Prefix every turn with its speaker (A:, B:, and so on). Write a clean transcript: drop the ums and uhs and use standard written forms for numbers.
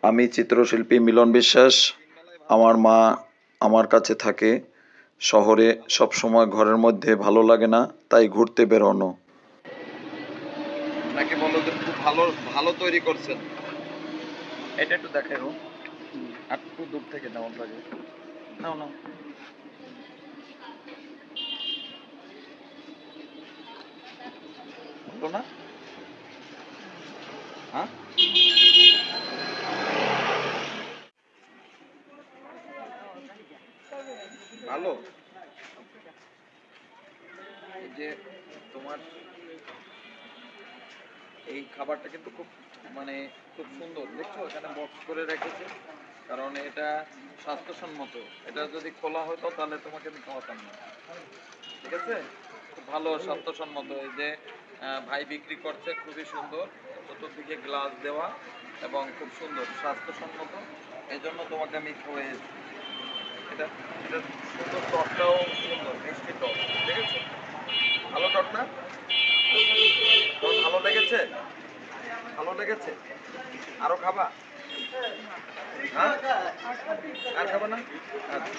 A: আমি চিত্রশিল্পী মিলন বিশ্বাস। আমার মা আমার কাছে থাকে। শহরে সবসময় ঘরের মধ্যে ভালো লাগে না, তাই ঘুরতে বেরোনো। নাকি বলো যে খুব ভালো ভালো তৈরি করছেন?
B: এটা একটু দেখাই হোক। আর একটু দূর থেকে নাও লাগে। নাও নাও।
A: হলো না? হ্যাঁ, ভালো। এই যে তোমার এই খাবারটা কিন্তু খুব মানে খুব সুন্দর, দেখছো এখানে বক্স করে রেখেছে, কারণ এটা স্বাস্থ্যসম্মত। এটা যদি খোলা হতো তাহলে তোমাকে আমি খাওয়াতাম না। ঠিক আছে, খুব ভালো স্বাস্থ্যসম্মত। এই যে ভাই বিক্রি করছে, খুবই সুন্দর, চতুর্দিকে গ্লাস দেওয়া এবং খুব সুন্দর স্বাস্থ্যসম্মত। এই জন্য তোমাকে আমি খাওয়াইছি। এটা এটা সুন্দর, টকটাও সুন্দর, মিষ্টি টক। ঠিক আছে, ভালো টক না? তোমার ভালো লেগেছে? ভালো লেগেছে? আরো খাবা? হ্যাঁ, আর খাবা না? আচ্ছা।